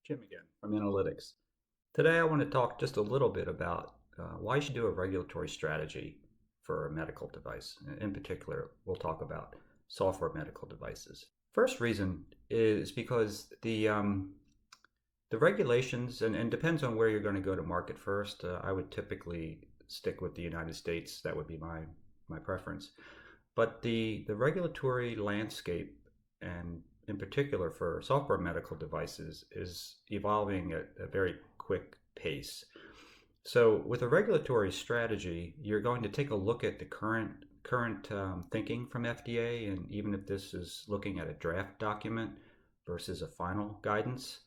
Jim again from Analytics. Today I want to talk just a little bit about why you should do a regulatory strategy for a medical device. In particular, we'll talk about software medical devices. First reason is because the regulations, and depends on where you're going to go to market first. I would typically stick with the United States. That would be my preference. But the regulatory landscape, and in particular for software medical devices, is evolving at a very quick pace. So with a regulatory strategy, you're going to take a look at the current thinking from FDA, and even if this is looking at a draft document versus a final guidance,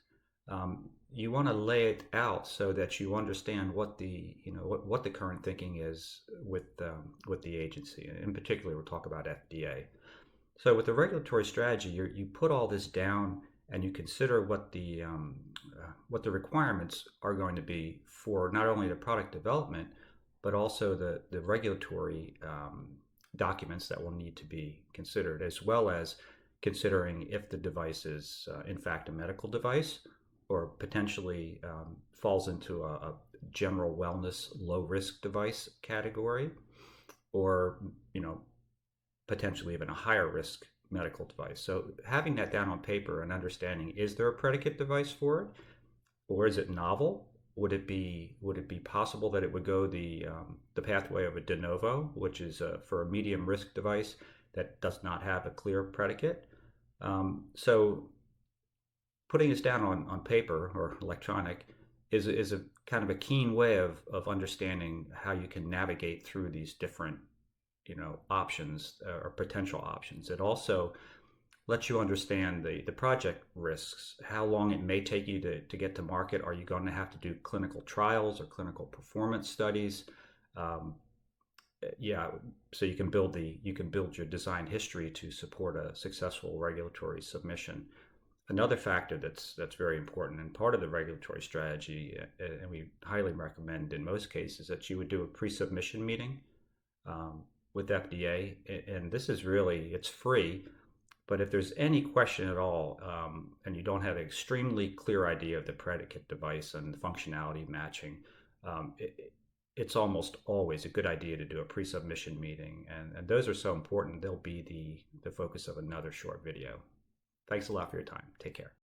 you want to lay it out so that you understand what what the current thinking is with the agency. In particular, we'll talk about FDA. So with the regulatory strategy, you put all this down and you consider what the requirements are going to be for not only the product development, but also the regulatory documents that will need to be considered, as well as considering if the device is in fact a medical device or potentially falls into a general wellness low risk device category, or potentially even a higher risk medical device. So having that down on paper and understanding, is there a predicate device for it, or is it novel? Would it be possible that it would go the pathway of a de novo, which is for a medium risk device that does not have a clear predicate? So putting this down on paper or electronic is a kind of a keen way of understanding how you can navigate through these different options or potential options. It also lets you understand the project risks, how long it may take you to get to market. Are you going to have to do clinical trials or clinical performance studies? Yeah, so you can build your design history to support a successful regulatory submission. Another factor that's very important and part of the regulatory strategy, and we highly recommend in most cases, that you would do a pre-submission meeting with FDA. And this is really, it's free, but if there's any question at all, and you don't have an extremely clear idea of the predicate device and the functionality matching, it's almost always a good idea to do a pre-submission meeting. And those are so important. They'll be the focus of another short video. Thanks a lot for your time. Take care.